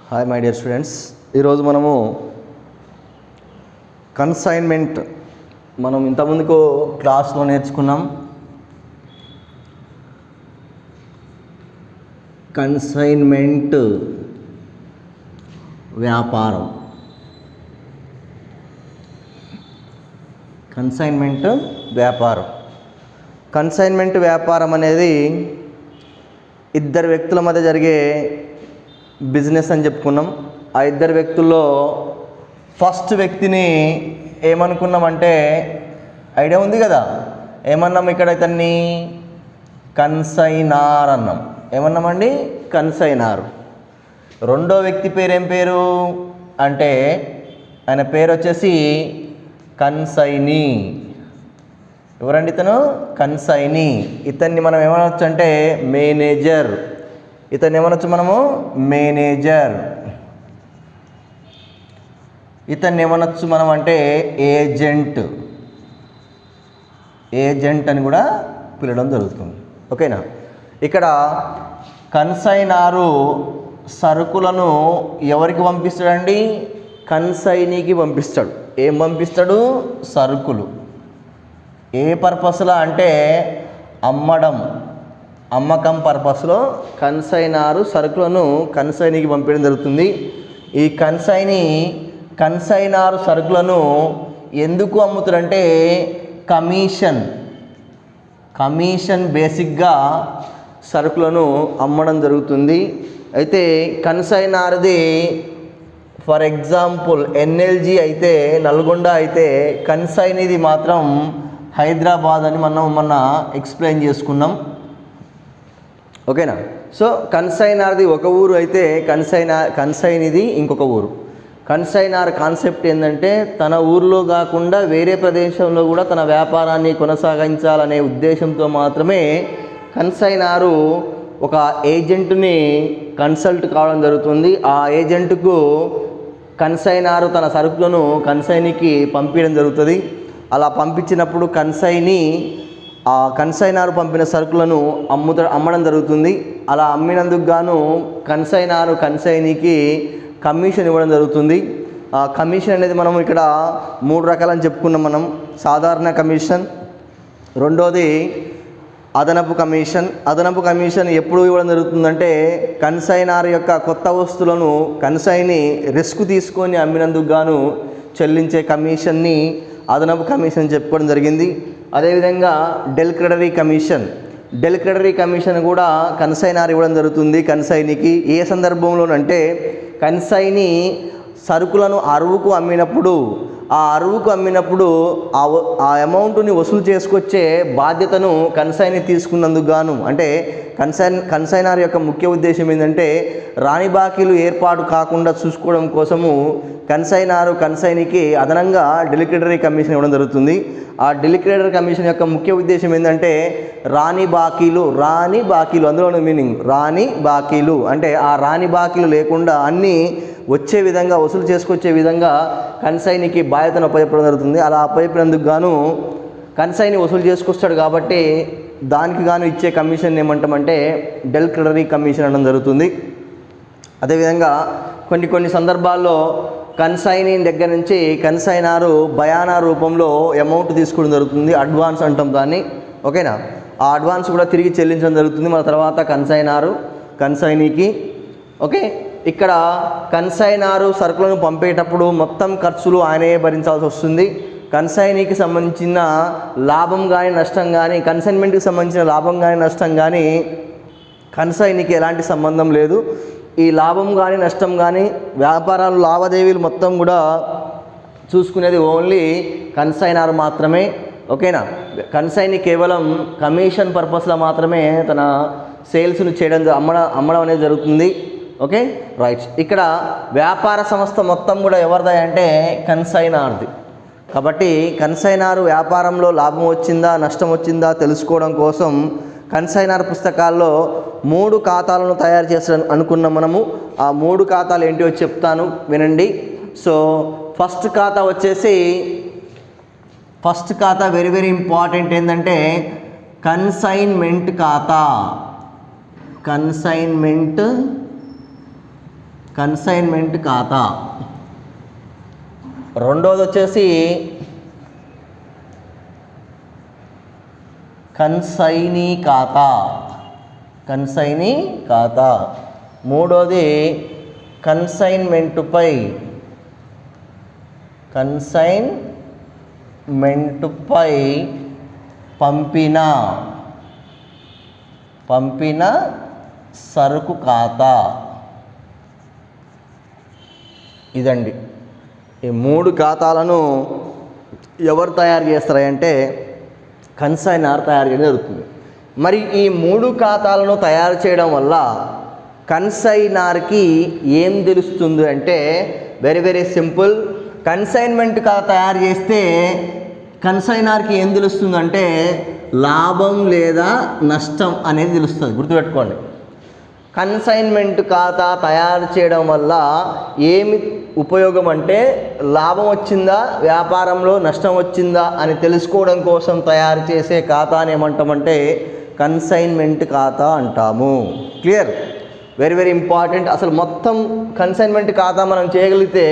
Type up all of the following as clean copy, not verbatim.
Hi my dear students, ఈరోజు మనము consignment మనం ఇంతకుముందుకు క్లాస్లో నేర్చుకున్నాం. కన్సైన్మెంట్ వ్యాపారం, కన్సైన్మెంట్ వ్యాపారం అనేది ఇద్దరు వ్యక్తుల మధ్య జరిగే బిజినెస్ అని చెప్పుకున్నాం. ఆ ఇద్దరు వ్యక్తుల్లో ఫస్ట్ వ్యక్తిని ఏమనుకున్నామంటే, ఐడియా ఉంది కదా, ఏమన్నాం ఇక్కడ ఇతన్ని కన్సైనార్ అన్నాం. ఏమన్నామండి? కన్సైనార్. రెండో వ్యక్తి పేరు ఏం పేరు అంటే, ఆయన పేరు వచ్చేసి కన్సైనీ. ఎవరండి ఇతను? కన్సైనీ. ఇతన్ని మనం ఏమనొచ్చు అంటే మేనేజర్. ఇతన్ని ఏమనొచ్చు మనము? మేనేజర్. ఇతన్ని ఏమనొచ్చు మనం అంటే ఏజెంట్. ఏజెంట్ అని కూడా పిలవడం జరుగుతుంది. ఓకేనా? ఇక్కడ కన్సైనారు సరుకులను ఎవరికి పంపిస్తాడండి? కన్సైనీకి పంపిస్తాడు. ఏం పంపిస్తాడు? సరుకులు. ఏ పర్పస్లో అంటే అమ్మకం పర్పస్లో కన్సైనారు సరుకులను కన్సైనీకి పంపించడం జరుగుతుంది. ఈ కన్సైనారు సరుకులను ఎందుకు అమ్ముతారంటే కమిషన్ బేసిక్గా సరుకులను అమ్మడం జరుగుతుంది. అయితే కన్సైనార్ది ఫర్ ఎగ్జాంపుల్ ఎన్ఎల్జీ అయితే నల్గొండ అయితే, కన్సైనీది మాత్రం హైదరాబాద్ అని మనం మొన్న ఎక్స్ప్లెయిన్ చేసుకున్నాం. ఓకేనా? సో కన్సైనార్ది ఒక ఊరు అయితే కన్సైనీది ఇంకొక ఊరు. కన్సైనార్ కాన్సెప్ట్ ఏంటంటే, తన ఊరిలో కాకుండా వేరే ప్రదేశంలో కూడా తన వ్యాపారాన్ని కొనసాగించాలనే ఉద్దేశంతో మాత్రమే కన్సైనారు ఒక ఏజెంట్ని కన్సల్ట్ కావడం జరుగుతుంది. ఆ ఏజెంట్కు కన్సైనారు తన సరుకులను కన్సైనీకి పంపించడం జరుగుతుంది. అలా పంపించినప్పుడు ఆ కన్సైనారు పంపిన సరుకులను అమ్మడం జరుగుతుంది. అలా అమ్మినందుకు గాను కన్సైనారు కన్సైనీకి కమిషన్ ఇవ్వడం జరుగుతుంది. ఆ కమిషన్ అనేది మనం ఇక్కడ 3 రకాలని చెప్పుకున్నాం. మనం సాధారణ కమిషన్, రెండోది అదనపు కమిషన్ ఎప్పుడు ఇవ్వడం జరుగుతుందంటే, కన్సైనార్ యొక్క కొత్త వస్తువులను కన్సైనీ రిస్క్ తీసుకొని అమ్మినందుకు గాను చెల్లించే కమిషన్ని అదనపు కమిషన్ చెప్పుకోవడం జరిగింది. అదేవిధంగా డెల్ క్రెడరీ కమిషన్ కూడా కన్సైనార్ ఇవ్వడం జరుగుతుంది కన్సైనీకి. ఏ సందర్భంలోనంటే, కన్సైనీ సరుకులను అరువుకు అమ్మినప్పుడు ఆ అమౌంట్ని వసూలు చేసుకొచ్చే బాధ్యతను కన్సైనీ తీసుకున్నందుకు గాను, అంటే కన్సైనార్ యొక్క ముఖ్య ఉద్దేశం ఏంటంటే, రాని బాకీలు ఏర్పాటు కాకుండా చూసుకోవడం కోసము కన్సైనీకి అదనంగా డెలిక్రెడరీ కమిషన్ ఇవ్వడం జరుగుతుంది. ఆ డెలిక్రెడరీ కమిషన్ యొక్క ముఖ్య ఉద్దేశం ఏంటంటే, రాని బాకీలు అందులోని మీనింగ్ రాని బాకీలు అంటే ఆ రాని బాకీలు లేకుండా అన్నీ వచ్చే విధంగా వసూలు చేసుకొచ్చే విధంగా కన్సైనీకి బాధ్యతను అప్పచెప్పడం జరుగుతుంది. అలా అప్పచెప్పినందుకు గాను కన్సైనీ వసూలు చేసుకొస్తాడు కాబట్టి దానికి గాను ఇచ్చే కమిషన్ ఏమంటామంటే డెల్ క్రెడరీ కమిషన్ అనడం జరుగుతుంది. అదేవిధంగా కొన్ని సందర్భాల్లో కన్సైనీ దగ్గర నుంచి కన్సైనారు బయానా రూపంలో అమౌంట్ తీసుకోవడం జరుగుతుంది. అడ్వాన్స్ అంటాం దాన్ని. ఓకేనా? ఆ అడ్వాన్స్ కూడా తిరిగి చెల్లించడం జరుగుతుంది మన తర్వాత కన్సైనీకి. ఓకే, ఇక్కడ కన్సైనారు సరుకులను పంపేటప్పుడు మొత్తం ఖర్చులు ఆయనే భరించాల్సి వస్తుంది. కన్సైనీకి సంబంధించిన లాభం కానీ నష్టం కానీ, కన్సైన్మెంట్కి సంబంధించిన లాభం కానీ నష్టం కానీ కన్సైనీకి ఎలాంటి సంబంధం లేదు. ఈ లాభం కానీ నష్టం కానీ వ్యాపారాలు లావాదేవీలు మొత్తం కూడా చూసుకునేది ఓన్లీ కన్సైనార్ మాత్రమే. ఓకేనా? కన్సైనీ కేవలం కమిషన్ పర్పస్లో మాత్రమే తన సేల్స్ను అమ్మడం అనేది జరుగుతుంది. Okay, right. ఇక్కడ వ్యాపార సంస్థ మొత్తం కూడా ఎవరిదా అంటే కన్సైనార్ది. కాబట్టి కన్సైనారు వ్యాపారంలో లాభం వచ్చిందా నష్టం వచ్చిందా తెలుసుకోవడం కోసం కన్సైనార్ పుస్తకాల్లో 3 ఖాతాలను తయారు చేస్తాను అనుకున్నాం మనము. ఆ 3 ఖాతాలు ఏంటో చెప్తాను, వినండి. సో ఫస్ట్ ఖాతా వెరీ వెరీ ఇంపార్టెంట్. ఏంటంటే కన్సైన్మెంట్ ఖాతా. కన్సైన్మెంట్ ఖాతా. రెండోది వచ్చేసి కన్సైనీ ఖాతా. మూడోది కన్సైన్మెంటుపై పంపిన సరుకు ఖాతా. ఇదండి ఈ 3 ఖాతాలను ఎవరు తయారు చేస్తారంటే కన్సైనర్ తయారు చేయడం జరుగుతుంది. మరి ఈ 3 ఖాతాలను తయారు చేయడం వల్ల కన్సైనర్కి ఏం తెలుస్తుంది అంటే వెరీ వెరీ సింపుల్. కన్సైన్మెంట్ ఖాతా తయారు చేస్తే కన్సైనర్కి ఏం తెలుస్తుందంటే లాభం లేదా నష్టం అనేది తెలుస్తుంది. గుర్తుపెట్టుకోండి, కన్సైన్మెంట్ ఖాతా తయారు చేయడం వల్ల ఏమి ఉపయోగం అంటే లాభం వచ్చిందా, వ్యాపారంలో నష్టం వచ్చిందా అని తెలుసుకోవడం కోసం తయారు చేసే ఖాతాని ఏమంటామంటే కన్సైన్మెంట్ ఖాతా అంటాము. క్లియర్? Very very important. అసలు మొత్తం కన్సైన్మెంట్ ఖాతా మనం చేయగలిగితే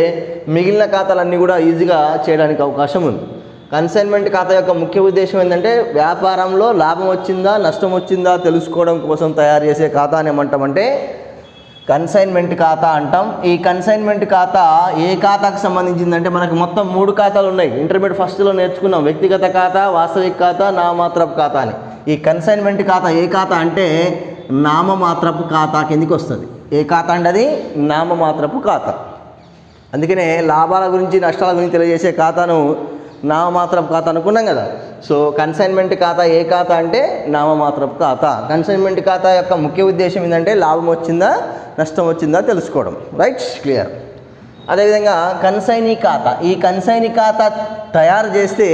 మిగిలిన ఖాతాలన్నీ కూడా ఈజీగా చేయడానికి అవకాశం ఉంది. కన్సైన్మెంట్ ఖాతా యొక్క ముఖ్య ఉద్దేశం ఏంటంటే వ్యాపారంలో లాభం వచ్చిందా నష్టం వచ్చిందా తెలుసుకోవడం కోసం తయారు చేసే ఖాతాని ఏమంటామంటే కన్సైన్మెంట్ ఖాతా అంటాం. ఈ కన్సైన్మెంట్ ఖాతా ఏ ఖాతాకు సంబంధించిందంటే మనకు మొత్తం 3 ఖాతాలు ఉన్నాయి. ఇంటర్మీడియట్ ఫస్ట్లో నేర్చుకున్నాం, వ్యక్తిగత ఖాతా, వాస్తవిక ఖాతా, నామమాత్రపు ఖాతా అని. ఈ కన్సైన్మెంట్ ఖాతా ఏ ఖాతా అంటే నామమాత్రపు ఖాతా కిందికి వస్తుంది. ఏ ఖాతా అంటే అది నామమాత్రపు ఖాతా. అందుకనే లాభాల గురించి నష్టాల గురించి తెలియజేసే ఖాతాను నామమాత్రపు ఖాతా అనుకున్నాం కదా. సో కన్సైన్మెంట్ ఖాతా ఏ ఖాతా అంటే నామమాత్రపు ఖాతా. కన్సైన్మెంట్ ఖాతా యొక్క ముఖ్య ఉద్దేశం ఏంటంటే లాభం వచ్చిందా నష్టం వచ్చిందా తెలుసుకోవడం. రైట్? క్లియర్. అదేవిధంగా కన్సైనీ ఖాతా. ఈ కన్సైనీ ఖాతా తయారు చేస్తే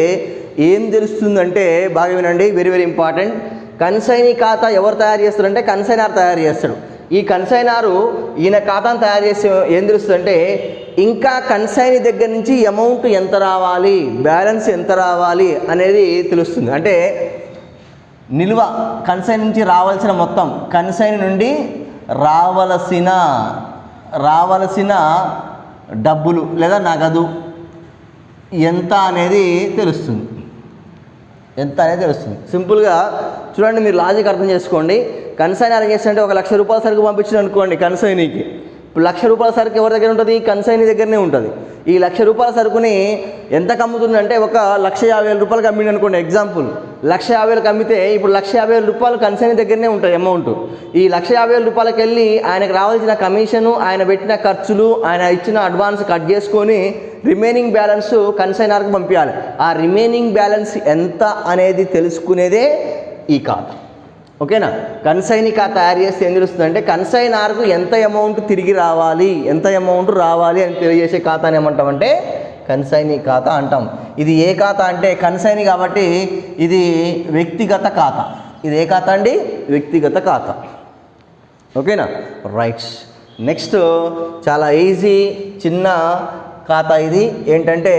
ఏం తెలుస్తుందంటే బాగా వినండి, వెరీ వెరీ ఇంపార్టెంట్. కన్సైనీ ఖాతా ఎవరు తయారు చేస్తారంటే కన్సైనర్ తయారు చేస్తాడు. ఈ కన్సైనరు ఈయన ఖాతాను తయారు చేస్తే ఏం తెలుస్తుందంటే ఇంకా కన్సైనీ దగ్గర నుంచి అమౌంట్ ఎంత రావాలి, బ్యాలెన్స్ ఎంత రావాలి అనేది తెలుస్తుంది. అంటే నిల్వ కన్సైన్ నుంచి రావాల్సిన మొత్తం, కన్సైన్ నుండి రావలసిన డబ్బులు లేదా నగదు ఎంత అనేది తెలుస్తుంది. సింపుల్గా చూడండి, మీరు లాజిక్ అర్థం చేసుకోండి. కన్సైనర్ ఏం చేస్తుంటే 1,00,000 రూపాయల సరుకు పంపించిన అనుకోండి కన్సైనీకి. ఇప్పుడు 1,00,000 రూపాయల సరుకు ఎవరి దగ్గర ఉంటుంది? కన్సైనీ దగ్గరనే ఉంటుంది. ఈ 1,00,000 రూపాయల సరుకుని ఎంతకు అమ్ముతుందంటే 1,50,000 రూపాయలకి అమ్మిండి అనుకోండి. ఎగ్జాంపుల్ 1,50,000కి అమ్మితే ఇప్పుడు 1,50,000 రూపాయలు కన్సైనీ దగ్గరనే ఉంటుంది అమౌంట్. ఈ 1,50,000 రూపాయలకి వెళ్ళి ఆయనకు రావాల్సిన కమిషను, ఆయన పెట్టిన ఖర్చులు, ఆయన ఇచ్చిన అడ్వాన్స్ కట్ చేసుకొని రిమైనింగ్ బ్యాలెన్స్ కన్సైనర్కి పంపించాలి. ఆ రిమైనింగ్ బ్యాలెన్స్ ఎంత అనేది తెలుసుకునేదే ఈ ఖాతా. ఓకేనా? కన్సైనీ ఖాతా తయారు చేస్తే ఏం తెలుస్తుందంటే కన్సైనర్కు ఎంత అమౌంట్ తిరిగి రావాలి, ఎంత అమౌంట్ రావాలి అని తెలియజేసే ఖాతాని ఏమంటామంటే కన్సైనీ ఖాతా అంటాం. ఇది ఏ ఖాతా అంటే కన్సైనీ కాబట్టి ఇది వ్యక్తిగత ఖాతా. ఇది ఏ ఖాతా అండి? వ్యక్తిగత ఖాతా. ఓకేనా? రైట్. నెక్స్ట్ చాలా ఈజీ చిన్న ఖాతా ఇది. ఏంటంటే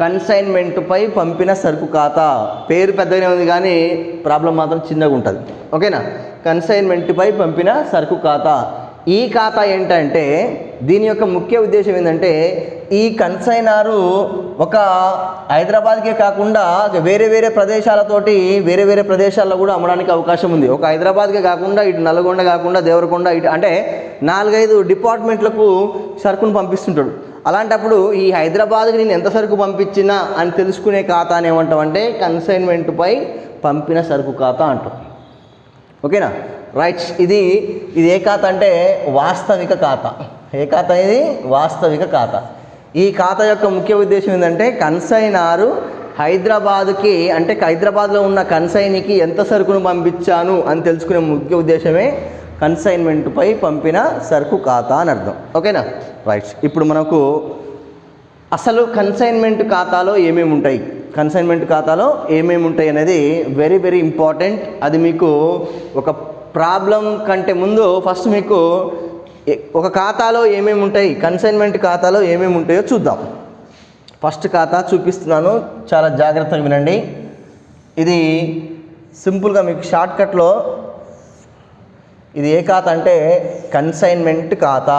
కన్సైన్మెంట్పై పంపిన సరుకు ఖాతా. పేరు పెద్దగానే ఉంది కానీ ప్రాబ్లం మాత్రం చిన్నగా ఉంటుంది. ఓకేనా? కన్సైన్మెంట్పై పంపిన సరుకు ఖాతా. ఈ ఖాతా ఏంటంటే దీని యొక్క ముఖ్య ఉద్దేశం ఏంటంటే ఈ కన్సైనరు ఒక హైదరాబాద్కే కాకుండా వేరే వేరే ప్రదేశాలతోటి వేరే ప్రదేశాల్లో కూడా అమ్మడానికి అవకాశం ఉంది. ఒక హైదరాబాద్కే కాకుండా ఇటు నల్గొండ కాకుండా దేవరకొండ ఇటు అంటే 4-5 డిపార్ట్మెంట్లకు సరుకును పంపిస్తుంటాడు. అలాంటప్పుడు ఈ హైదరాబాద్కి నేను ఎంత సరుకు పంపించినా అని తెలుసుకునే ఖాతాని ఏమంటామంటే కన్సైన్మెంట్పై పంపిన సరుకు ఖాతా అంటాం. ఓకేనా? రైట్. ఇది ఏ ఖాతా అంటే వాస్తవిక ఖాతా. ఏ ఖాతా ఇది? వాస్తవిక ఖాతా. ఈ ఖాతా యొక్క ముఖ్య ఉద్దేశం ఏంటంటే కన్సైనరు హైదరాబాద్కి అంటే హైదరాబాద్లో ఉన్న కన్సైనీకి ఎంత సరుకును పంపించాను అని తెలుసుకునే ముఖ్య ఉద్దేశమే కన్సైన్మెంట్పై పంపిన సరుకు ఖాతా అని అర్థం. ఓకేనా? రైట్. ఇప్పుడు మనకు అసలు కన్సైన్మెంట్ ఖాతాలో ఏమేమి ఉంటాయి, కన్సైన్మెంట్ ఖాతాలో ఏమేమి ఉంటాయి అనేది వెరీ వెరీ ఇంపార్టెంట్. అది మీకు ఒక ప్రాబ్లం కంటే ముందు ఫస్ట్ మీకు ఒక ఖాతాలో ఏమేమి ఉంటాయి, కన్సైన్మెంట్ ఖాతాలో ఏమేమి ఉంటాయో చూద్దాం. ఫస్ట్ ఖాతా చూపిస్తున్నాను, చాలా జాగ్రత్తగా వినండి. ఇది సింపుల్గా మీకు షార్ట్కట్లో ఇది ఏ ఖాతా అంటే కన్సైన్మెంట్ ఖాతా.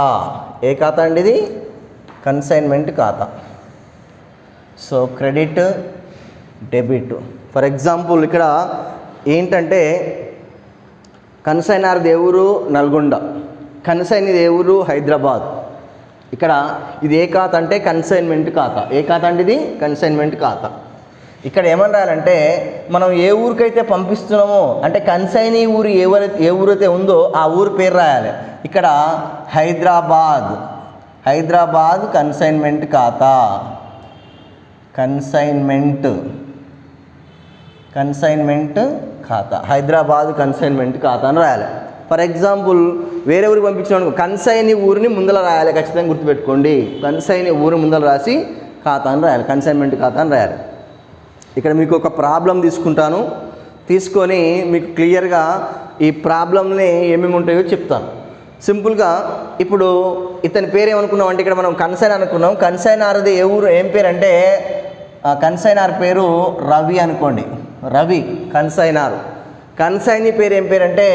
ఏ ఖాతా అండి ఇది? కన్సైన్మెంట్ ఖాతా. So credit, debit. For example ఇక్కడ ఏంటంటే కన్సైనర్ దేవురు నల్గొండ, కన్సైన్ దేవురు హైదరాబాద్. ఇక్కడ ఇది ఏ ఖాతా అంటే కన్సైన్మెంట్ ఖాతా. ఏ ఖాతా అంటే ఇది? కన్సైన్మెంట్ ఖాతా. ఇక్కడ ఏమని రాయాలంటే మనం ఏ ఊరికైతే పంపిస్తున్నామో అంటే కన్సైనీ ఊరు ఏ ఊరైతే ఉందో ఆ ఊరు పేరు రాయాలి. ఇక్కడ హైదరాబాద్, హైదరాబాద్ కన్సైన్మెంట్ ఖాతా. కన్సైన్మెంట్ ఖాతా, హైదరాబాద్ కన్సైన్మెంట్ ఖాతా అని రాయాలి. ఫర్ ఎగ్జాంపుల్ వేరే ఊరికి పంపించినాను, కన్సైనీ ఊరిని ముందర రాయాలి. ఖచ్చితంగా గుర్తుపెట్టుకోండి, కన్సైనీ ఊరిని ముందర రాసి ఖాతా అని రాయాలి, కన్సైన్మెంట్ ఖాతా అని రాయాలి. ఇక్కడ మీకు ఒక ప్రాబ్లం తీసుకుంటాను, తీసుకొని మీకు క్లియర్గా ఈ ప్రాబ్లంని ఏమేమి ఉంటాయో చెప్తాను. సింపుల్గా ఇప్పుడు ఇతని పేరు ఏమనుకున్నాం అంటే ఇక్కడ మనం కన్సైన్ అనుకున్నాం. కన్సైనర్ది ఏ ఊరు ఏం పేరు అంటే కన్సైనర్ పేరు రవి అనుకోండి. రవి కన్సైనర్. కన్సైనీ పేరు ఏం పేరు అంటే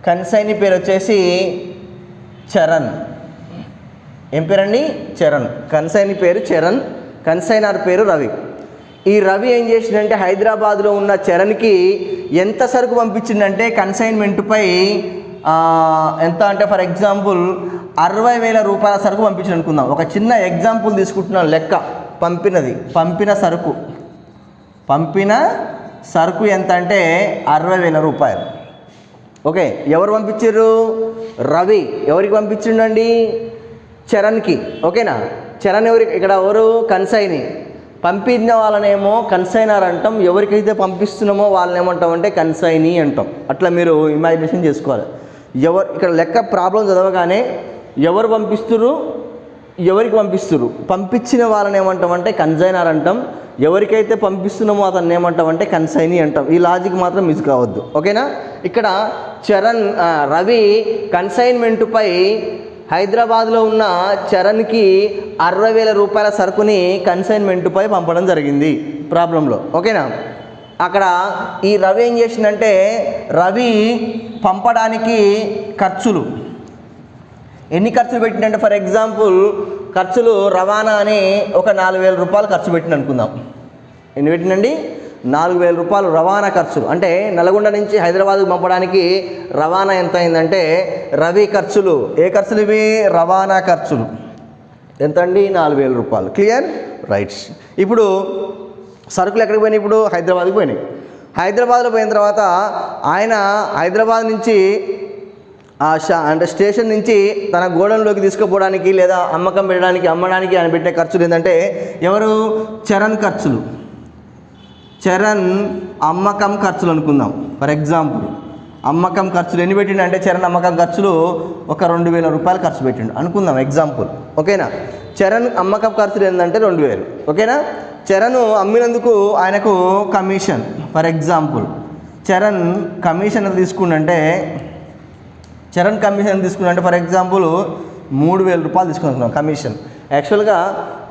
కన్సైనీ పేరు వచ్చేసి చరణ్. ఏం పేరండి? చరణ్. కన్సైనీ పేరు చరణ్, కన్సైనర్ పేరు రవి. ఈ రవి ఏం చేసిందంటే హైదరాబాద్లో ఉన్న చరణ్కి ఎంత సరుకు పంపించిందంటే కన్సైన్మెంట్పై ఎంత అంటే ఫర్ ఎగ్జాంపుల్ 60,000 రూపాయల సరుకు పంపించింది అనుకుందాం. ఒక చిన్న ఎగ్జాంపుల్ తీసుకుంటున్నాను. లెక్క పంపిన సరుకు ఎంత అంటే 60,000 రూపాయలు. ఓకే, ఎవరు పంపించారు? రవి. ఎవరికి పంపించిండండి? చరణ్కి. ఓకేనా? చరణ్ ఇక్కడ ఎవరు? కన్సైనీ. పంపిన వాళ్ళనేమో కన్సైనర్ అంటాం, ఎవరికైతే పంపిస్తున్నామో వాళ్ళని ఏమంటాం అంటే కన్సైనీ అంటాం. అట్లా మీరు ఇమాజినేషన్ చేసుకోవాలి. ఇక్కడ లెక్క ప్రాబ్లం చదవగానే ఎవరు పంపిస్తున్నారు, ఎవరికి పంపిస్తున్నారు, పంపించిన వాళ్ళని ఏమంటాం అంటే కన్సైనర్ అంటాం, ఎవరికైతే పంపిస్తున్నామో అతన్ని ఏమంటాం అంటే కన్సైనీ అంటాం. ఈ లాజిక్ మాత్రం మిస్ కావద్దు. ఓకేనా? ఇక్కడ రవి కన్సైన్మెంట్పై హైదరాబాద్లో ఉన్న చరణ్కి 60,000 రూపాయల సరుకుని కన్సైన్మెంట్పై పంపడం జరిగింది ప్రాబ్లంలో. ఓకేనా? అక్కడ ఈ రవి ఏం చేసిందంటే రవి పంపడానికి ఖర్చులు ఎన్ని ఖర్చులు పెట్టిందంటే ఫర్ ఎగ్జాంపుల్ ఖర్చులు రవాణా అని ఒక 4,000 రూపాయలు ఖర్చు పెట్టింది అనుకుందాం. ఎన్ని పెట్టిందండి? 4,000 రూపాయలు రవాణా ఖర్చులు. అంటే నల్గొండ నుంచి హైదరాబాద్కు పంపడానికి రవాణా ఎంత అయిందంటే రవి ఖర్చులు. ఏ ఖర్చులు ఇవి? రవాణా ఖర్చులు. ఎంత అండి? 4,000 రూపాయలు. క్లియర్? రైట్స్. ఇప్పుడు సరుకులు ఎక్కడికి పోయినాయి? ఇప్పుడు హైదరాబాద్కి పోయినాయి. హైదరాబాద్లో పోయిన తర్వాత ఆయన హైదరాబాద్ నుంచి అంటే స్టేషన్ నుంచి తన గోడౌన్లోకి తీసుకుపోవడానికి లేదా అమ్మడానికి ఆయన పెట్టే ఖర్చులు ఏంటంటే ఎవరు? చరణ్ ఖర్చులు. చరణ్ అమ్మకం ఖర్చులు అనుకుందాం. ఫర్ ఎగ్జాంపుల్ అమ్మకం ఖర్చులు ఎన్ని పెట్టిండు అంటే చరణ్ అమ్మకం ఖర్చులు ఒక 2,000 రూపాయలు ఖర్చు పెట్టిండు అనుకుందాం ఎగ్జాంపుల్. ఓకేనా? చరణ్ అమ్మకం ఖర్చులు ఏంటంటే 2,000. ఓకేనా? చరణ్ అమ్మినందుకు ఆయనకు commission. For example Charan commission తీసుకుంటే ఫర్ ఎగ్జాంపుల్ 3,000 రూపాయలు తీసుకుంటున్నాం కమిషన్. యాక్చువల్గా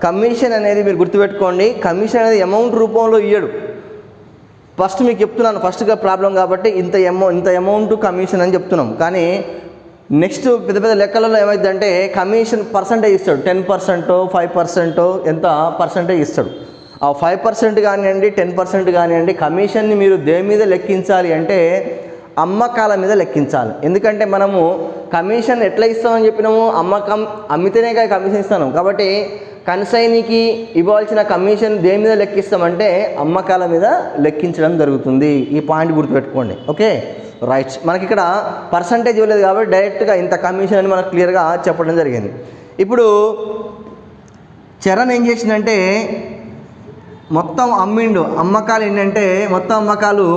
కమిషన్ అనేది మీరు గుర్తుపెట్టుకోండి, కమిషన్ అనేది అమౌంట్ రూపంలో ఇయ్యడు. ఫస్ట్ మీకు చెప్తున్నాను, ఫస్ట్గా ప్రాబ్లం కాబట్టి ఇంత అమౌంట్ కమిషన్ అని చెప్తున్నాం. కానీ నెక్స్ట్ పెద్ద లెక్కలలో ఏమైందంటే కమిషన్ పర్సంటేజ్ ఇస్తాడు. 10%, 5% ఎంత పర్సంటేజ్ ఇస్తాడు. ఆ 5% కానివ్వండి, 10% కానివ్వండి, కమిషన్ని మీరు దేని మీద లెక్కించాలి అంటే అమ్మకాల మీద లెక్కించాలి. ఎందుకంటే మనము కమిషన్ ఎట్లా ఇస్తామని చెప్పినాము? అమ్మితేనే కమిషన్ ఇస్తాను. కాబట్టి కన్సైనీకి ఇవ్వాల్సిన కమిషన్ దేని మీద లెక్కిస్తామంటే అమ్మకాల మీద లెక్కించడం జరుగుతుంది. ఈ పాయింట్ గుర్తుపెట్టుకోండి. Okay, rights. మనకి ఇక్కడ పర్సంటేజ్ ఇవ్వలేదు కాబట్టి డైరెక్ట్గా ఇంత కమిషన్ అని మనకు క్లియర్గా చెప్పడం జరిగింది. ఇప్పుడు చరణ్ ఏం చేసిందంటే మొత్తం అమ్మిండు. అమ్మకాలు ఏంటంటే మొత్తం అమ్మకాలు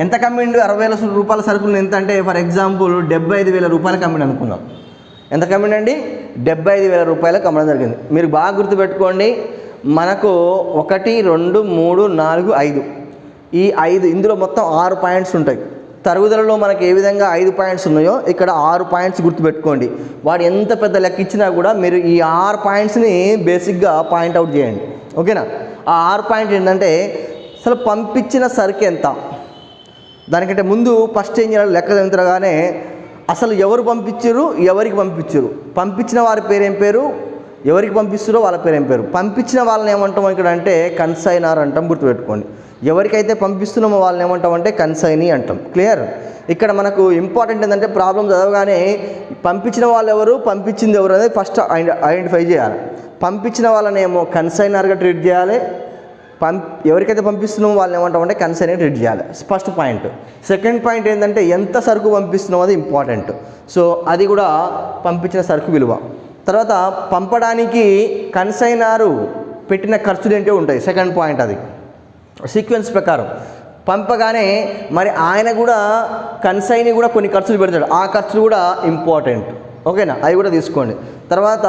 ఎంత కమ్మిండు? 60,000 రూపాయల సరుకులు ఎంత అంటే ఫర్ ఎగ్జాంపుల్ 75,000 రూపాయలకు అమ్మిండు అనుకుందాం. ఎంత కమ్మిండండి? 75,000 రూపాయలకు అమ్మడం జరిగింది. మీరు బాగా గుర్తుపెట్టుకోండి, మనకు 1, 2, 3, 4, 5 ఈ 5 ఇందులో మొత్తం 6 పాయింట్స్ ఉంటాయి. తరుగుదలలో మనకి ఏ విధంగా 5 పాయింట్స్ ఉన్నాయో ఇక్కడ 6 పాయింట్స్ గుర్తుపెట్టుకోండి. వాడు ఎంత పెద్ద లెక్క ఇచ్చినా కూడా మీరు ఈ 6 పాయింట్స్ని బేసిక్గా పాయింట్అవుట్ చేయండి. ఓకేనా? ఆ 6 పాయింట్ ఏంటంటే అసలు పంపించిన సరుకు ఎంత, దానికంటే ముందు ఫస్ట్ ఏం చేయాలి? లెక్క తింటగానే అసలు ఎవరు పంపించారు, ఎవరికి పంపించారు, పంపించిన వారి పేరేం పేరు, ఎవరికి పంపిస్తారో వాళ్ళ పేరేం పేరు. పంపించిన వాళ్ళని ఏమంటాం ఇక్కడ అంటే కన్సైనర్ అంటాం, గుర్తుపెట్టుకోండి. ఎవరికైతే పంపిస్తున్నామో వాళ్ళని ఏమంటామంటే కన్సైనీ అంటాం. క్లియర్? ఇక్కడ మనకు ఇంపార్టెంట్ ఏంటంటే ప్రాబ్లం చదవగానే పంపించిన వాళ్ళు ఎవరు, పంపించింది ఎవరు అనేది ఫస్ట్ ఐడెంటిఫై చేయాలి. పంపించిన వాళ్ళని ఏమో కన్సైనర్గా ట్రీట్ చేయాలి, ఎవరికైతే పంపిస్తున్నామో వాళ్ళని ఏమంటామంటే కన్సైనర్ ట్రీట్ చేయాలి. First point. సెకండ్ పాయింట్ ఏంటంటే ఎంత సరుకు పంపిస్తున్నామో అది ఇంపార్టెంట్. సో అది కూడా పంపించిన సరుకు విలువ. తర్వాత పంపడానికి కన్సైనరు పెట్టిన ఖర్చులు ఏంటో ఉంటాయి. సెకండ్ పాయింట్ అది సీక్వెన్స్ ప్రకారం. పంపగానే మరి ఆయన కూడా కన్సైని కూడా కొన్ని ఖర్చులు పెడతాడు, ఆ ఖర్చులు కూడా ఇంపార్టెంట్. ఓకేనా? అవి కూడా తీసుకోండి. తర్వాత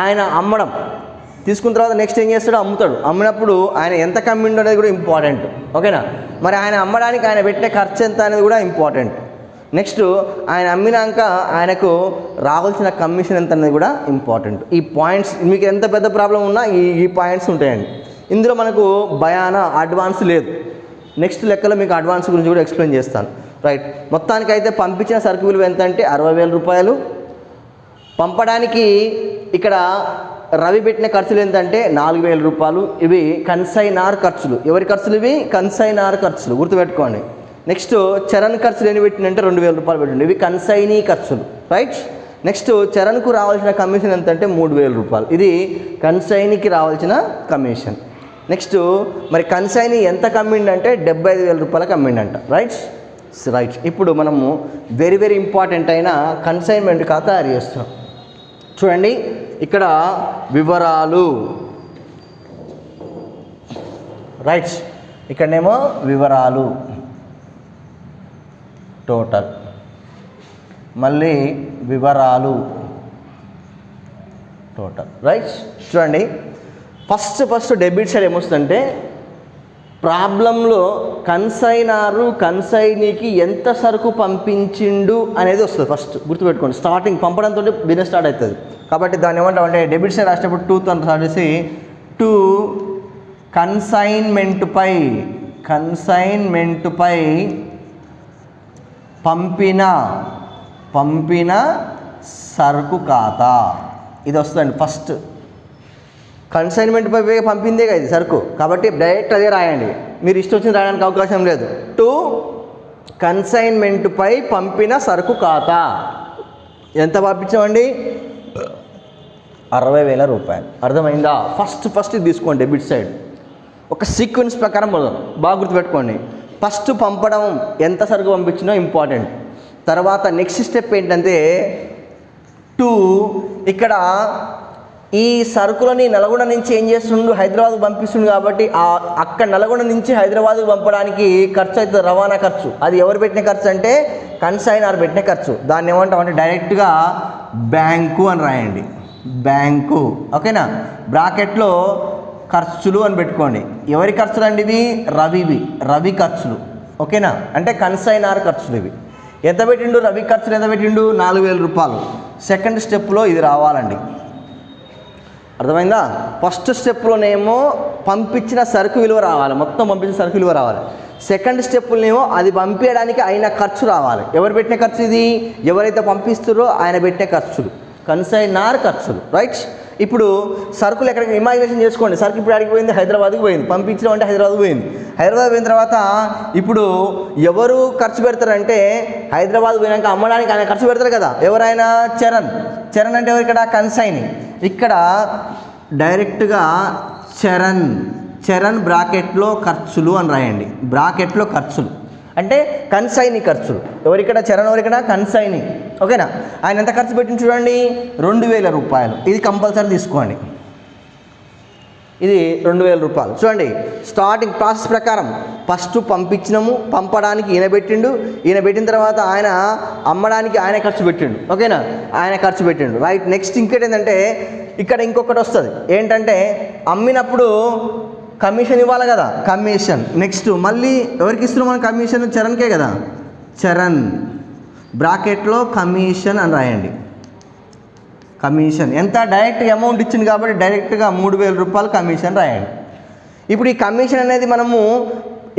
ఆయన అమ్మడం తీసుకున్న తర్వాత నెక్స్ట్ ఏం చేస్తాడు, అమ్ముతాడు. అమ్మినప్పుడు ఆయన ఎంత కమ్మిండో అనేది కూడా ఇంపార్టెంట్. ఓకేనా? మరి ఆయన అమ్మడానికి ఆయన పెట్టే ఖర్చు ఎంత అనేది కూడా ఇంపార్టెంట్. నెక్స్ట్ ఆయన అమ్మినాక ఆయనకు రావాల్సిన కమిషన్ ఎంత అనేది కూడా ఇంపార్టెంట్. ఈ పాయింట్స్ మీకు ఎంత పెద్ద ప్రాబ్లం ఉన్నా ఈ పాయింట్స్ ఉంటాయండి. ఇందులో మనకు భయానా అడ్వాన్స్ లేదు. నెక్స్ట్ లెక్కలో మీకు అడ్వాన్స్ గురించి కూడా ఎక్స్ప్లెయిన్ చేస్తాను. రైట్? మొత్తానికైతే పంపించిన సరుకు విలువ ఎంత అంటే 60,000 రూపాయలు. పంపడానికి ఇక్కడ రవి పెట్టిన ఖర్చులు ఏంటంటే 4,000 రూపాయలు. ఇవి కన్సైనార్ ఖర్చులు. ఎవరి ఖర్చులు ఇవి? కన్సైనార్ ఖర్చులు, గుర్తుపెట్టుకోండి. నెక్స్ట్ చరణ్ ఖర్చులు ఎన్ని పెట్టిందంటే 2,000 రూపాయలు పెట్టండి. ఇవి కన్సైనీ ఖర్చులు. రైట్? నెక్స్ట్ చరణ్కు రావాల్సిన కమిషన్ ఎంత అంటే 3,000 రూపాయలు. ఇది కన్సైనీకి రావాల్సిన కమిషన్. నెక్స్ట్ మరి కన్సైనీ ఎంత కమ్మిండంటే 75,000 రూపాయలకు అమ్మిండంట. రైట్? రైట్. ఇప్పుడు మనము వెరీ వెరీ ఇంపార్టెంట్ అయిన కన్సైన్మెంట్ ఖాతా తయారు చేస్తున్నాం. చూడండి, ఇక్కడ వివరాలు. రైట్? ఇక్కడనేమో వివరాలు టోటల్, మళ్ళీ వివరాలు టోటల్. రైట్? చూడండి, ఫస్ట్ డెబిట్ సైడ్ ఏమొస్తుందంటే ప్రాబ్లంలో కన్సైనరు కన్సైనీకి ఎంత సరుకు పంపించిండు అనేది వస్తుంది. ఫస్ట్ గుర్తుపెట్టుకోండి, స్టార్టింగ్ పంపడంతో బిజినెస్ స్టార్ట్ అవుతుంది. కాబట్టి దాన్ని ఏమంటామంటే డెబిట్ సైడ్ రాసేటప్పుడు 2తో స్టార్ట్ చేసి టు కన్సైన్మెంట్పై పంపిన సరుకు ఖాతా ఇది వస్తుందండి. ఫస్ట్ కన్సైన్మెంట్ పై పంపిందే కదా ఇది సరుకు, కాబట్టి డైరెక్ట్ అదే రాయండి. మీరు ఇష్టం వచ్చింది రాయడానికి అవకాశం లేదు. టు కన్సైన్మెంట్ పై పంపిన సరుకు ఖాతా ఎంత పంపించామండి? 60,000 రూపాయలు. అర్థమైందా? ఫస్ట్ ఇది తీసుకోండి. డెబిట్ సైడ్ ఒక సీక్వెన్స్ ప్రకారం మొదలు బాగా గుర్తుపెట్టుకోండి. ఫస్ట్ పంపడం ఎంత సరుకు పంపించినో ఇంపార్టెంట్. తర్వాత నెక్స్ట్ స్టెప్ ఏంటంటే ఇక్కడ ఈ సరుకులని నల్గొండ నుంచి ఏం చేస్తుండు, హైదరాబాద్ పంపిస్తుండు. కాబట్టి అక్కడ నల్గొండ నుంచి హైదరాబాద్ పంపడానికి ఖర్చు అవుతుంది, రవాణా ఖర్చు. అది ఎవరు పెట్టిన ఖర్చు అంటే కన్సైనర్ పెట్టిన ఖర్చు. దాన్ని ఏమంటాం అంటే డైరెక్ట్గా బ్యాంకు అని రాయండి. బ్యాంకు. ఓకేనా? బ్రాకెట్లో ఖర్చులు అని పెట్టుకోండి. ఎవరి ఖర్చులు అండి ఇవి? రవి ఖర్చులు. ఓకేనా? అంటే కన్సైనర్ ఖర్చులు ఇవి. ఎంత పెట్టిండు? రవి ఖర్చులు ఎంత పెట్టిండు? 4,000 రూపాయలు. సెకండ్ స్టెప్లో ఇది రావాలండి. అర్థమైందా? ఫస్ట్ స్టెప్లోనేమో పంపించిన సరుకు విలువ రావాలి, మొత్తం పంపించిన సరుకు విలువ రావాలి. సెకండ్ స్టెప్లోనేమో అది పంపించడానికి అయిన ఖర్చు రావాలి. ఎవరు పెట్టిన ఖర్చు ఇది? ఎవరైతే పంపిస్తారో ఆయన పెట్టిన ఖర్చులు, కన్సైనర్ ఖర్చులు. రైట్? ఇప్పుడు సరుకులు ఎక్కడికి ఇమాజినేషన్ చేసుకోండి. సరుకు ఇప్పుడు అడిగి పోయింది, హైదరాబాద్కి పోయింది. పంపించడం అంటే హైదరాబాద్ పోయింది. హైదరాబాద్ పోయిన తర్వాత ఇప్పుడు ఎవరు ఖర్చు పెడతారంటే హైదరాబాద్ పోయినాక అమ్మడానికి ఆయన ఖర్చు పెడతారు కదా. ఎవరైనా చరణ్ అంటే ఎవరు? ఇక్కడ కన్సైనీ. ఇక్కడ డైరెక్ట్గా చరణ్ బ్రాకెట్లో ఖర్చులు అని రాయండి. బ్రాకెట్లో ఖర్చులు అంటే కన్సైనీ ఖర్చులు. ఎవరిక్కడ? చరణ్. ఎవరిక్కడ? కన్సైనీ. ఓకేనా? ఆయన ఎంత ఖర్చు పెట్టింది చూడండి, 2,000 రూపాయలు. ఇది కంపల్సరీ తీసుకోండి. ఇది 2,000 రూపాయలు. చూడండి, స్టార్టింగ్ ప్రాసెస్ ప్రకారం ఫస్ట్ పంపించినాము, పంపడానికి ఈయన పెట్టిండు. ఈయన పెట్టిన తర్వాత ఆయన అమ్మడానికి ఆయన ఖర్చు పెట్టిండు. ఓకేనా? ఆయన ఖర్చు పెట్టిండు. రైట్? నెక్స్ట్ ఇంకోటి ఏంటంటే ఇక్కడ ఇంకొకటి వస్తుంది. ఏంటంటే అమ్మినప్పుడు కమిషన్ ఇవ్వాలి కదా, కమిషన్. నెక్స్ట్ మళ్ళీ ఎవరికి ఇస్తున్నాం మనం కమిషన్? చరణ్కే కదా. చరణ్ బ్రాకెట్లో కమిషన్ అని రాయండి. కమిషన్ ఎంత? డైరెక్ట్ అమౌంట్ ఇచ్చింది కాబట్టి డైరెక్ట్గా 3,000 రూపాయలు కమిషన్ రాయండి. ఇప్పుడు ఈ కమిషన్ అనేది మనము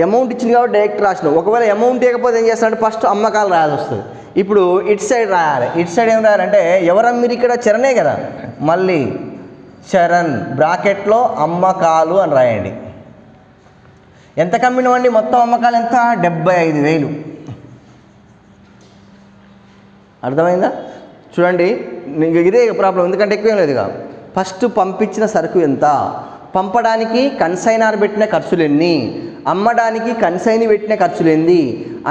అమౌంట్ ఇచ్చింది కాబట్టి డైరెక్ట్ రాసినాం. ఒకవేళ అమౌంట్ ఇవ్వకపోతే ఏం చేస్తామంటే ఫస్ట్ అమ్మకాలు రాయాల్సి వస్తుంది. ఇప్పుడు ఇటు సైడ్ రాయాలి. ఇటు సైడ్ ఏం రాయాలంటే ఎవరమ్మిరు ఇక్కడ? చరణే కదా. మళ్ళీ చరణ్ బ్రాకెట్లో అమ్మకాలు అని రాయండి. ఎంత కమ్మినవండి? మొత్తం అమ్మకాలు ఎంత? 75,000. అర్థమైందా? చూడండి, ఇదే ప్రాబ్లం, ఎందుకంటే ఎక్కువేం లేదుగా. ఫస్ట్ పంపించిన సరుకు ఎంత, పంపడానికి కన్సైనర్ పెట్టిన ఖర్చులు ఎన్ని, అమ్మడానికి కన్సైన్ పెట్టిన ఖర్చులు ఏంది,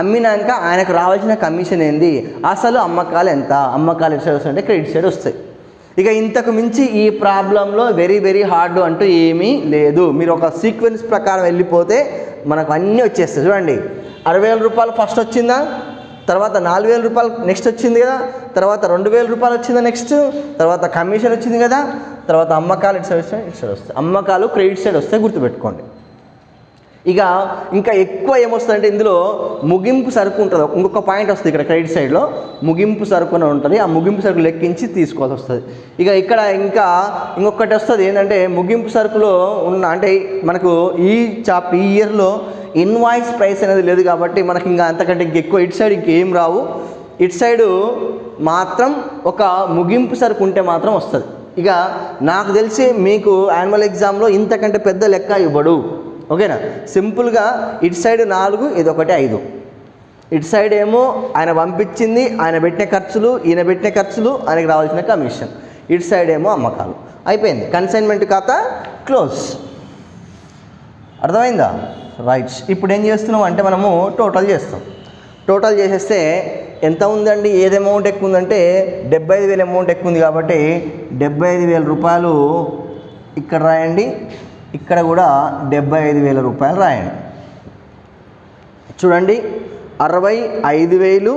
అమ్మినాక ఆయనకు రావాల్సిన కమిషన్ ఏంది, అసలు అమ్మకాలు ఎంత, అమ్మకాలు ఎటు సైడ్ వస్తాయంటే క్రెడిట్ సైడ్ వస్తాయి. ఇక ఇంతకు మించి ఈ ప్రాబ్లంలో వెరీ వెరీ హార్డ్ అంటూ ఏమీ లేదు. మీరు ఒక సీక్వెన్స్ ప్రకారం వెళ్ళిపోతే మనకు అన్నీ వచ్చేస్తాయి. చూడండి, 60,000 రూపాయలు ఫస్ట్ వచ్చిందా, తర్వాత 4,000 రూపాయలు నెక్స్ట్ వచ్చింది కదా, తర్వాత 2,000 రూపాయలు వచ్చిందా నెక్స్ట్, తర్వాత కమిషన్ వచ్చింది కదా, తర్వాత అమ్మకాలు ఇటు సైడ్ వస్తాయి. అమ్మకాలు క్రెడిట్ సైడ్ వస్తాయి, గుర్తుపెట్టుకోండి. ఇక ఇంకా ఎక్కువ ఏమొస్తుందంటే ఇందులో ముగింపు సరుకు ఉంటుంది. ఇంకొక పాయింట్ వస్తుంది ఇక్కడ క్రెడిట్ సైడ్లో, ముగింపు సరుకు అని ఉంటుంది. ఆ ముగింపు సరుకు లెక్కించి తీసుకోవాల్సి వస్తుంది. ఇక ఇక్కడ ఇంకా ఇంకొకటి వస్తుంది ఏంటంటే, ముగింపు సరుకులో ఉన్న అంటే మనకు ఈ ఇయర్లో ఇన్వాయిస్ ప్రైస్ అనేది లేదు కాబట్టి మనకి ఇంకా అంతకంటే ఇంకెక్కువ ఇటు సైడ్ ఇంకేం రావు. ఇటు సైడు మాత్రం ఒక ముగింపు సరుకు ఉంటే మాత్రం వస్తుంది. ఇక నాకు తెలిసి మీకు యాన్యువల్ ఎగ్జామ్లో ఇంతకంటే పెద్ద లెక్క ఇవ్వడు. ఓకేనా? సింపుల్గా ఇటు సైడ్ 4, ఇదొకటి 5. ఇటు సైడ్ ఏమో ఆయన పంపించింది, ఆయన పెట్టిన ఖర్చులు, ఈయన పెట్టిన ఖర్చులు, ఆయనకి రావాల్సిన కమిషన్. ఇటు సైడ్ ఏమో అమ్మకాలు. అయిపోయింది. కన్సైన్మెంట్ ఖాతా క్లోజ్. అర్థమైందా? రైట్. ఇప్పుడు ఏం చేస్తున్నాం అంటే మనము టోటల్ చేస్తాం. టోటల్ చేసేస్తే ఎంత ఉందండి? ఏది అమౌంట్ ఎక్కువ ఉందంటే 75,000 అమౌంట్ ఎక్కువ ఉంది కాబట్టి 75,000 రూపాయలు ఇక్కడ రాయండి, ఇక్కడ కూడా 75,000 రూపాయలు రాయండి. చూడండి, 65,000,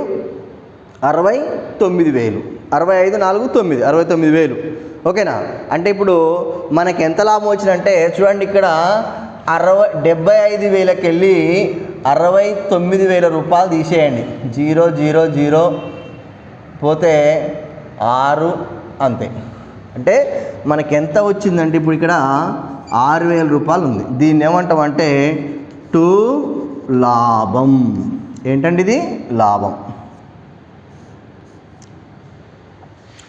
69,000, 65, 4, 9, 69,000. ఓకేనా? అంటే ఇప్పుడు మనకి ఎంత లాభం వచ్చిందంటే చూడండి, ఇక్కడ 75,000కి వెళ్ళి 69,000 రూపాయలు తీసేయండి. 0, 0, 0 పోతే 6 అంతే. అంటే మనకి ఎంత వచ్చిందంటే ఇప్పుడు ఇక్కడ 6,000 రూపాయలు ఉంది. దీన్ని ఏమంటామంటే టు లాభం. ఏంటండి ఇది? లాభం.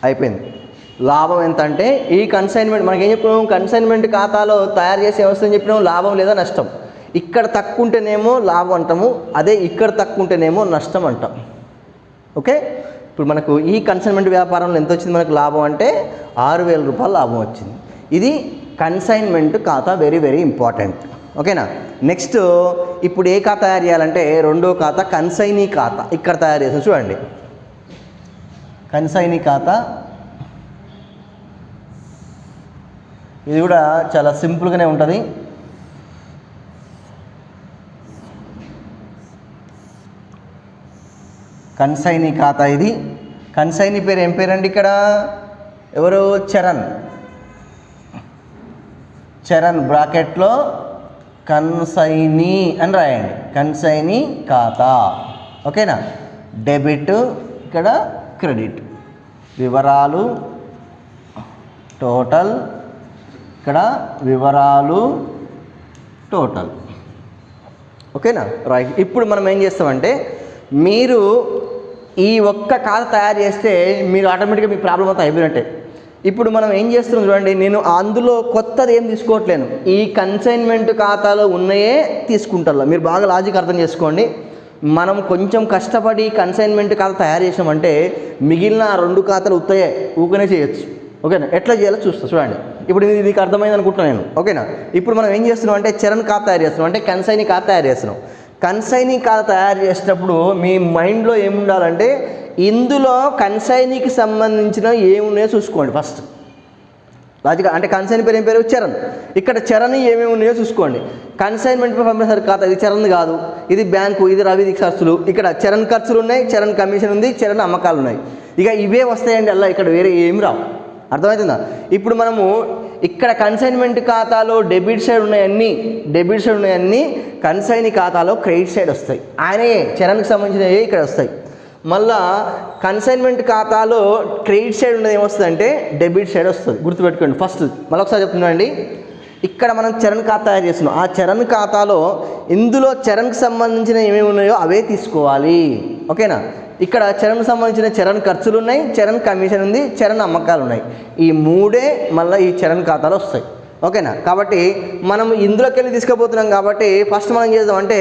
అయిపోయింది. లాభం ఎంత అంటే ఈ కన్సైన్మెంట్ మనకి ఏం చెప్పినాం, కన్సైన్మెంట్ ఖాతాలో తయారు చేసి ఏమొస్తుందని చెప్పినాం, లాభం లేదా నష్టం. ఇక్కడ తక్కువ ఉంటేనేమో లాభం అంటాము, అదే ఇక్కడ తక్కువ ఉంటేనేమో నష్టం అంటాం. ఓకే, ఇప్పుడు మనకు ఈ కన్సైన్మెంట్ వ్యాపారంలో ఎంత వచ్చింది మనకు లాభం అంటే 6,000 రూపాయలు లాభం వచ్చింది. ఇది కన్సైన్మెంట్ ఖాతా, వెరీ వెరీ ఇంపార్టెంట్. ఓకేనా? నెక్స్ట్ ఇప్పుడు ఏ ఖాతా తయారు చేయాలంటే రెండో ఖాతా కన్సైనీ ఖాతా. ఇక్కడ తయారు చేస్తాం. చూడండి, కన్సైనీ ఖాతా ఇది కూడా చాలా సింపుల్గానే ఉంటుంది. కన్సైనీ ఖాతా ఇది. కన్సైనీ పేరు ఏం పేరండి? ఇక్కడ ఎవరు? చరణ్. చరణ్ బ్రాకెట్లో కన్సైనీ అని రాయండి. కన్సైనీ ఖాతా. ఓకేనా? డెబిట్, ఇక్కడ క్రెడిట్. వివరాలు టోటల్, ఇక్కడ వివరాలు టోటల్. ఓకేనా? రైట్. ఇప్పుడు మనం ఏం చేస్తామంటే మీరు ఈ ఒక్క ఖాతా తయారు చేస్తే మీరు ఆటోమేటిక్గా మీ ప్రాబ్లం అంతా అయిపోయినట్టే. ఇప్పుడు మనం ఏం చేస్తున్నాం చూడండి, నేను అందులో కొత్తది ఏం తీసుకోవట్లేను, ఈ కన్సైన్మెంట్ ఖాతాలో ఉన్నాయే తీసుకుంటాను. మీరు బాగా లాజిక్ అర్థం చేసుకోండి. మనం కొంచెం కష్టపడి కన్సైన్మెంట్ ఖాతా తయారు చేసామంటే మిగిలిన 2 ఖాతాలు ఉత్తయే ఊకనే చేయొచ్చు. ఓకేనా? ఎట్లా చేయాలో చూస్తా. చూడండి, ఇప్పుడు ఇది మీకు అర్థమైంది అనుకుంటున్నాను నేను. ఓకేనా? ఇప్పుడు మనం ఏం చేస్తున్నాం అంటే చరణ్ ఖాతా తయారు చేస్తున్నాం, అంటే కన్సైనీ ఖాతా తయారు చేస్తున్నాం. కన్సైనీ ఖాతా తయారు చేసేటప్పుడు మీ మైండ్లో ఏముండాలంటే ఇందులో కన్సైనీకి సంబంధించిన ఏమున్నాయో చూసుకోండి ఫస్ట్. లాజిక్ అంటే కన్సైన్ పేరు ఏం పేరు? చరణ్. ఇక్కడ చరణ్ ఏమేమి ఉన్నాయో చూసుకోండి. కన్సైన్మెంట్ పంపిస్తారు ఖాతా, ఇది చరణ్ కాదు, ఇది బ్యాంకు, ఇది రవిది ఖర్చులు. ఇక్కడ చరణ్ ఖర్చులు ఉన్నాయి, చరణ్ కమిషన్ ఉంది, చరణ్ అమ్మకాలు ఉన్నాయి. ఇక ఇవే వస్తాయండి అలా, ఇక్కడ వేరే ఏమి రావు. అర్థమవుతుందా? ఇప్పుడు మనము ఇక్కడ కన్సైన్మెంట్ ఖాతాలో డెబిట్ సైడ్ ఉన్నాయన్నీ కన్సైనీ ఖాతాలో క్రెడిట్ సైడ్ వస్తాయి. ఆయనే చరణ్కి సంబంధించినవి ఇక్కడ వస్తాయి. మళ్ళా కన్సైన్మెంట్ ఖాతాలో క్రెడిట్ సైడ్ ఉన్నది ఏమొస్తుందంటే డెబిట్ సైడ్ వస్తుంది. గుర్తుపెట్టుకోండి. ఫస్ట్ మళ్ళీ ఒకసారి చెప్తున్నానండి, ఇక్కడ మనం చరణ్ ఖాతా తయారు చేస్తున్నాం. ఆ చరణ్ ఖాతాలో ఇందులో చరణ్కి సంబంధించిన ఏమేమి ఉన్నాయో అవే తీసుకోవాలి. ఓకేనా? ఇక్కడ చరణ్ సంబంధించిన చరణ్ ఖర్చులు ఉన్నాయి, చరణ్ కమిషన్ ఉంది, చరణ్ అమ్మకాలు ఉన్నాయి. ఈ మూడే మళ్ళీ ఈ చరణ్ ఖాతాలో వస్తాయి. ఓకేనా? కాబట్టి మనం ఇందులోకి వెళ్ళి తీసుకుపోతున్నాం కాబట్టి ఫస్ట్ మనం చేద్దామంటే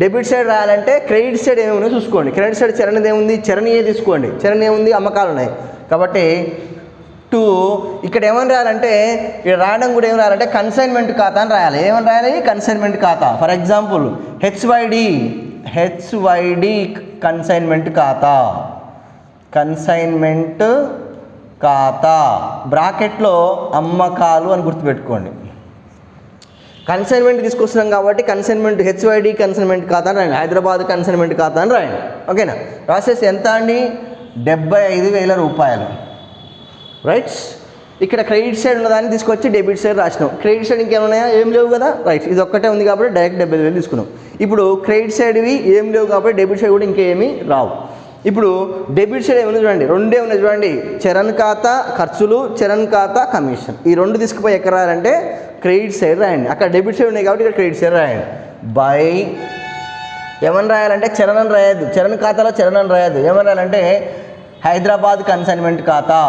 డెబిట్ సైడ్ రాయాలంటే క్రెడిట్ సైడ్ ఏముందో చూసుకోండి. క్రెడిట్ సైడ్ చరణ్ ఏముంది, చరణ్ ఏ తీసుకోండి. చరణ్ ఏముంది, అమ్మకాలు ఉన్నాయి. కాబట్టి ఇక్కడ ఏమని రాయాలంటే ఇక్కడ రాయడం కూడా ఏమని రాయాలంటే కన్సైన్మెంట్ ఖాతా అని రాయాలి. ఏమని రాయాలి? కన్సైన్మెంట్ ఖాతా. ఫర్ ఎగ్జాంపుల్ హెచ్వైడి కన్సైన్మెంట్ ఖాతా, కన్సైన్మెంట్ ఖాతా బ్రాకెట్లో అమ్మకాలు అని గుర్తుపెట్టుకోండి. కన్సైన్మెంట్ తీసుకొస్తున్నాం కాబట్టి కన్సైన్మెంట్ హెచ్వైడి కన్సైన్మెంట్ ఖాతా అని రాయండి. హైదరాబాద్ కన్సైన్మెంట్ ఖాతా అని రాయండి. ఓకేనా? రాసేసి ఎంత అండి? 75,000 రూపాయలు. రైట్స్. ఇక్కడ క్రెడిట్ సైడ్ ఉన్నదాన్ని తీసుకొచ్చి డెబిట్ సైడ్ రాసినాం. క్రెడిట్ సైడ్ ఇంకేమున్నాయా? ఏం లేవు కదా. రైట్. ఇది ఒక్కటే ఉంది కాబట్టి డైరెక్ట్ 75,000 తీసుకున్నాం. ఇప్పుడు క్రెడిట్ సైడ్వి ఏం లేవు కాబట్టి డెబిట్ సైడ్ కూడా ఇంకేమీ రావు. ఇప్పుడు డెబిట్ సైడ్ ఏమైనా చూడండి, రెండే ఉన్నాయి చూడండి. చరణ్ ఖాతా ఖర్చులు, చరణ్ ఖాతా కమిషన్. ఈ రెండు తీసుకుపోయి ఎక్కడ రాయాలంటే క్రెడిట్ సైడ్ రాయండి. అక్కడ డెబిట్ సైడ్ ఉన్నాయి కాబట్టి ఇక్కడ క్రెడిట్ సైడ్ రాయండి. బై ఏమని రాయాలంటే చరణ్ అని రాయద్దు, చరణ్ ఖాతాలో చరణ్ అని రాయద్దు. ఏమని రాయాలంటే హైదరాబాద్ కన్సైన్మెంట్ ఖాతా,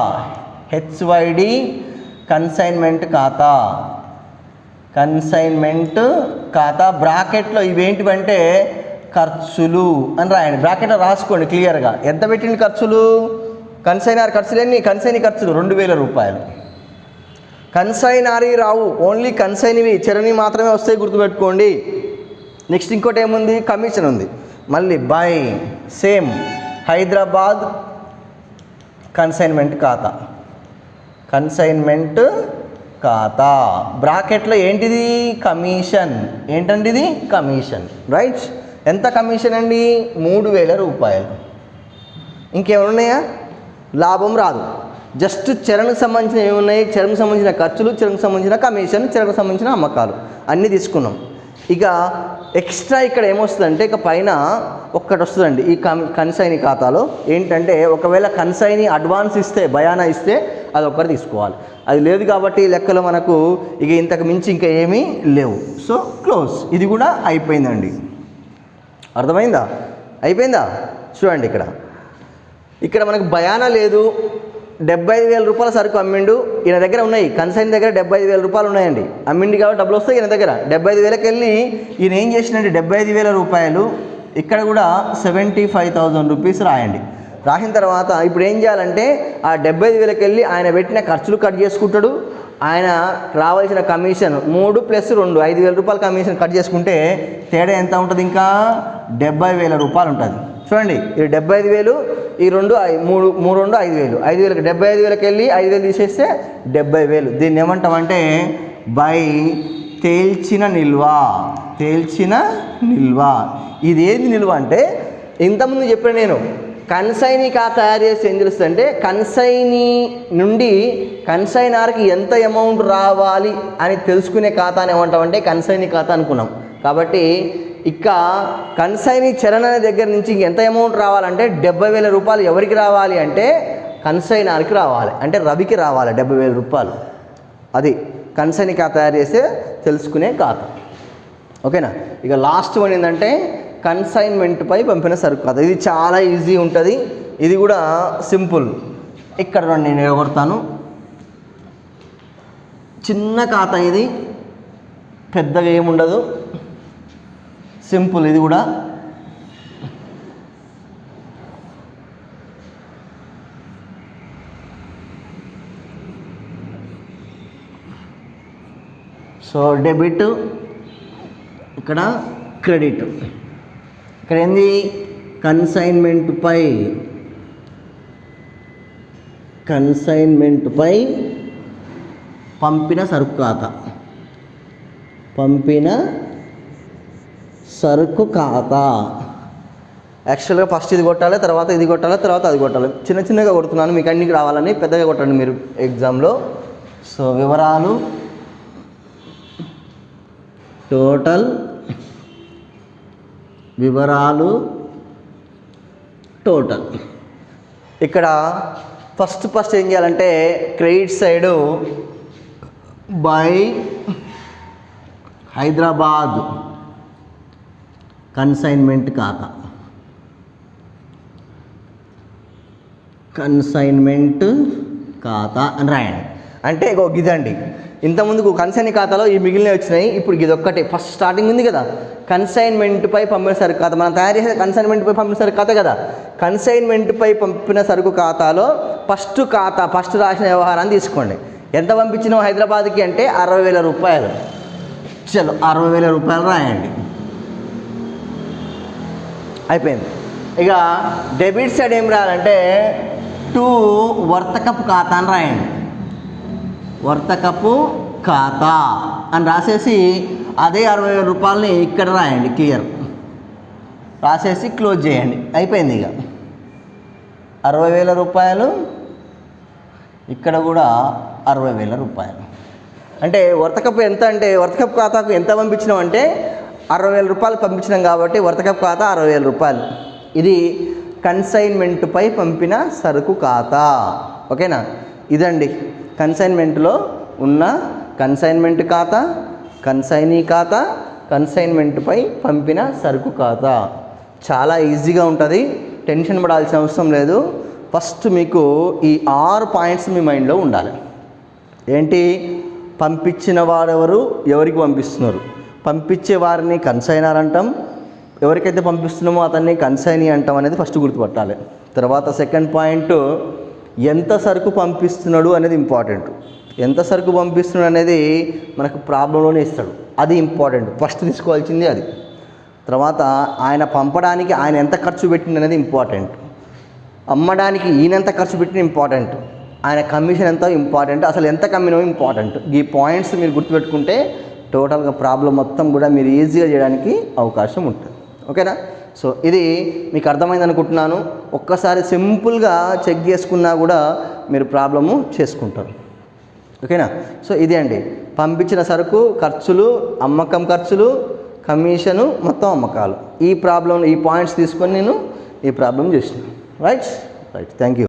హెచ్వైడి కన్సైన్మెంట్ ఖాతా, కన్సైన్మెంట్ ఖాతా బ్రాకెట్లో ఇవేంటివంటే ఖర్చులు అని రాయండి. బ్రాకెట్లో రాసుకోండి క్లియర్గా. ఎంత పెట్టింది ఖర్చులు? కన్సైనర్ ఖర్చులు ఎన్ని? కన్సైనీ ఖర్చులు 2,000 రూపాయలు. కన్సైనరీ రావు, ఓన్లీ కన్సైనివి చరణి మాత్రమే వస్తాయి, గుర్తుపెట్టుకోండి. నెక్స్ట్ ఇంకోటి ఏముంది? కమిషన్ ఉంది. మళ్ళీ బై సేమ్ హైదరాబాద్ కన్సైన్మెంట్ ఖాతా, కన్సైన్మెంట్ ఖాతా బ్రాకెట్లో ఏంటిది? కమిషన్. ఏంటండి ఇది? కమిషన్. రైట్. ఎంత కమిషన్ అండి? 3,000 రూపాయలు. ఇంకేమైనా ఉన్నాయా? లాభం రాదు. జస్ట్ చరణ్కి సంబంధించిన ఏమున్నాయి? చరణ్కి సంబంధించిన ఖర్చులు, చరణ్కి సంబంధించిన కమిషన్, చరణ్కి సంబంధించిన అమ్మకాలు అన్నీ తీసుకున్నాం. ఇక ఎక్స్ట్రా ఇక్కడ ఏమొస్తుందంటే ఇక పైన ఒక్కటి వస్తుందండి ఈ కన్సైనీ ఖాతాలో. ఏంటంటే ఒకవేళ కన్సైనీ అడ్వాన్స్ ఇస్తే, బయానా ఇస్తే అది ఒక్కటి తీసుకోవాలి. అది లేదు కాబట్టి లెక్కలో మనకు ఇక ఇంతకు మించి ఇంకా ఏమీ లేవు. So close. ఇది కూడా అయిపోయిందండి. అర్థమైందా? అయిపోయిందా? చూడండి ఇక్కడ మనకు బయానా లేదు. 75,000 రూపాయల సరుకు అమ్మిండు. ఈయన దగ్గర ఉన్నాయి, కన్సైన్ దగ్గర 75,000 రూపాయలు ఉన్నాయండి. అమ్మిండి కాబట్టి డబ్బులు వస్తాయి ఈయన దగ్గర. 75,000కి వెళ్ళి ఈయన ఏం చేసినండి? 75,000 రూపాయలు ఇక్కడ కూడా 75,000 రూపీస్ రాయండి. రాసిన తర్వాత ఇప్పుడు ఏం చేయాలంటే ఆ 75,000కి వెళ్ళి ఆయన పెట్టిన ఖర్చులు కట్ చేసుకుంటాడు. ఆయన రావాల్సిన కమిషన్ 3 + 2 5,000 రూపాయల కమిషన్ కట్ చేసుకుంటే తేడా ఎంత ఉంటుంది? ఇంకా 70,000 రూపాయలు ఉంటుంది. చూడండి, ఇది 75,000, ఈ 2 3 2 5,000. 5,000కి 75,000కి వెళ్ళి 5,000 తీసేస్తే 70,000. దీన్ని ఏమంటామంటే బై తేల్చిన నిల్వ. తేల్చిన నిల్వ. ఇది ఏది నిల్వ అంటే ఇంతకుముందు చెప్పిన నేను కన్సైనీ ఖాతా తయారు చేసి ఏం తెలుస్తుందంటే కన్సైనీ నుండి కన్సైనర్కి ఎంత అమౌంట్ రావాలి అని తెలుసుకునే ఖాతాని ఏమంటామంటే కన్సైనీ ఖాతా అనుకున్నాం. కాబట్టి ఇక కన్సైనీ చరణ్ అనే దగ్గర నుంచి ఎంత అమౌంట్ రావాలంటే 70,000 రూపాయలు ఎవరికి రావాలి అంటే కన్సైనర్కి రావాలి, అంటే రవికి రావాలి 70,000 రూపాయలు. అది కన్సైనీ ఖాతా తయారు చేస్తే తెలుసుకునే ఖాతా. ఓకేనా? ఇక లాస్ట్ వన్ ఏంటంటే కన్సైన్మెంట్పై పంపిన సరుకు ఖాతా. ఇది చాలా ఈజీ ఉంటుంది, ఇది కూడా సింపుల్. ఇక్కడ నేను ఎగొడతాను. చిన్న ఖాతా ఇది, పెద్దగా ఏముండదు, సింపుల్. ఇది కూడా సో డెబిట్, ఇక్కడ క్రెడిట్. ఇక్కడ ఏంది? కన్సైన్మెంట్పై పంపిన సరుకు ఖాతా. పంపిన సరుకు ఖాతా. యాక్చువల్గా ఫస్ట్ ఇది కొట్టాలి, తర్వాత ఇది కొట్టాలి, తర్వాత అది కొట్టాలి. చిన్న చిన్నగా కొడుతున్నాను మీకు అన్నికి రావాలని, పెద్దగా కొట్టండి మీరు ఎగ్జామ్లో. సో వివరాలు, టోటల్ వివరాలు, టోటల్. ఇక్కడ ఫస్ట్ ఏం చేయాలంటే credit side by Hyderabad consignment ఖాతా. కన్సైన్మెంట్ ఖాతా అని రాయండి. అంటే ఇదండి, ఇంతకుముందుకు కన్సైన్ ఖాతాలో ఈ మిగిలినవి వచ్చినాయి. ఇప్పుడు ఇది ఒక్కటే ఫస్ట్ స్టార్టింగ్ ఉంది కదా, కన్సైన్మెంట్పై పంపిన సరుకు ఖాతా. మనం తయారు చేసే కన్సైన్మెంట్పై పంపిన సరుకు ఖాతా కదా. కన్సైన్మెంట్పై పంపిన సరుకు ఖాతాలో ఫస్ట్ రాసిన వ్యవహారాన్ని తీసుకోండి. ఎంత పంపించినాం హైదరాబాద్కి అంటే 60,000 రూపాయలు. చలో 60,000 రూపాయలు రాయండి. అయిపోయింది. ఇక డెబిట్ సైడ్ ఏం రాయాలంటే టు వర్తకపు ఖాతా అని రాయండి. వర్తకపు ఖాతా అని రాసేసి అదే 60,000 రూపాయలని ఇక్కడ రాయండి. క్లియర్ రాసేసి క్లోజ్ చేయండి. అయిపోయింది. ఇక 60,000 రూపాయలు, ఇక్కడ కూడా 60,000 రూపాయలు. అంటే వర్తకపు ఎంత అంటే వర్తకపు ఖాతాకు ఎంత పంపించినాం అంటే 60,000 రూపాయలు పంపించినాం కాబట్టి వర్తకపు ఖాతా 60,000 రూపాయలు. ఇది కన్సైన్మెంట్పై పంపిన సరుకు ఖాతా. ఓకేనా? ఇదండి కన్సైన్మెంట్లో ఉన్న కన్సైన్మెంట్ ఖాతా, కన్సైనీ ఖాతా, కన్సైన్మెంట్పై పంపిన సరుకు ఖాతా. చాలా ఈజీగా ఉంటుంది, టెన్షన్ పడాల్సిన అవసరం లేదు. ఫస్ట్ మీకు ఈ 6 పాయింట్స్ మీ మైండ్లో ఉండాలి. ఏంటి? పంపించిన వారెవరు, ఎవరికి పంపిస్తున్నారు, పంపించే వారిని కన్సైనర్ అంటాం, ఎవరికైతే పంపిస్తున్నామో అతన్ని కన్సైనీ అంటాం అనేది ఫస్ట్ గుర్తుపట్టాలి. తర్వాత సెకండ్ పాయింట్, ఎంత సరుకు పంపిస్తున్నాడు అనేది ఇంపార్టెంట్. ఎంత సరుకు పంపిస్తున్నాడు అనేది మనకు ప్రాబ్లంలోనే ఇస్తాడు, అది ఇంపార్టెంట్. ఫస్ట్ తీసుకోవాల్సింది అది. తర్వాత ఆయన పంపడానికి ఆయన ఎంత ఖర్చు పెట్టింది అనేది ఇంపార్టెంట్. అమ్మడానికి ఈయన ఎంత ఖర్చు పెట్టిన ఇంపార్టెంట్. ఆయన కమిషన్ ఎంత ఇంపార్టెంట్. అసలు ఎంత కమ్మినో ఇంపార్టెంట్. ఈ పాయింట్స్ మీరు గుర్తుపెట్టుకుంటే టోటల్గా ప్రాబ్లం మొత్తం కూడా మీరు ఈజీగా చేయడానికి అవకాశం ఉంటుంది. ఓకేనా? సో ఇది మీకు అర్థమైంది అనుకుంటున్నాను. ఒక్కసారి సింపుల్గా చెక్ చేసుకున్నా కూడా మీరు ప్రాబ్లము చేసుకుంటారు. ఓకేనా? సో ఇది అండి పంపించిన సరుకు ఖర్చులు, అమ్మకం ఖర్చులు, కమిషను, మొత్తం అమ్మకాలు. ఈ పాయింట్స్ తీసుకొని నేను ఈ ప్రాబ్లం చేసిన. రైట్. Thank you.